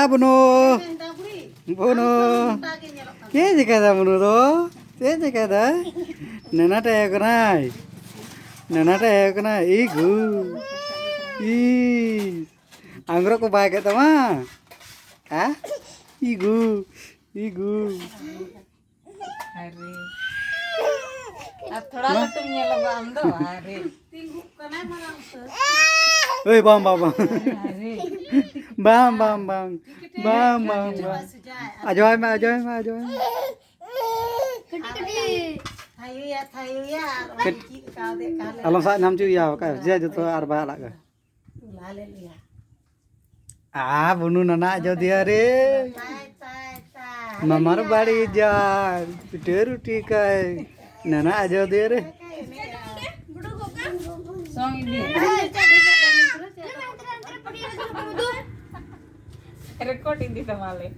bunuh. Bunuh. Ke jika dah bunuh tu? Ke jika dah? Nana teh kenai. Nana teh kenai. Igu. Ih. Anggrek ko baik kata mah. Hah? Igu. Igu. अरे अब थोड़ा सा तुम ये लगा हम दो अरे Oi, bang, bang, bang. अरे Bang, bang, bang. Bang, bang, bang. Ajoy, ma, ajoy, ma, ajoy. Thayu ya. Alam sak nam chu ya, ka. Dia joto arba lak ka. Ah, bunuh nana ajo dia re. Mamar badi jar. Pite roti kai. Nana ajo dia re. Song indie record indie तमाले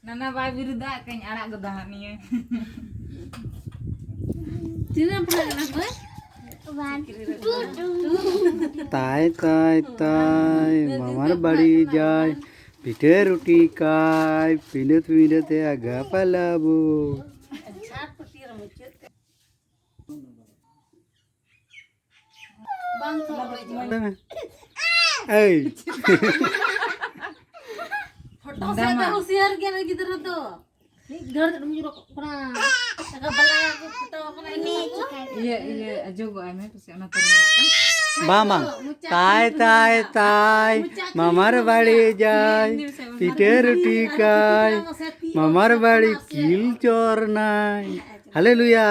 नना by विरुद्ध कहीं आड़ा गदाहनी है Tai, tai, tai. Mamar badi jar. Pite roti kai. Pindat pindat ya agak palabu. Hey. Photo से तो होशियार के ना किधर तो घर मुझे अपना का बलाया को फोटो अपना ये जो गो में पसे ना तरंगा Bama, tai tai tai, mamar badi jai, pite roti kai, mamar badi kil chor nai. Haleluya.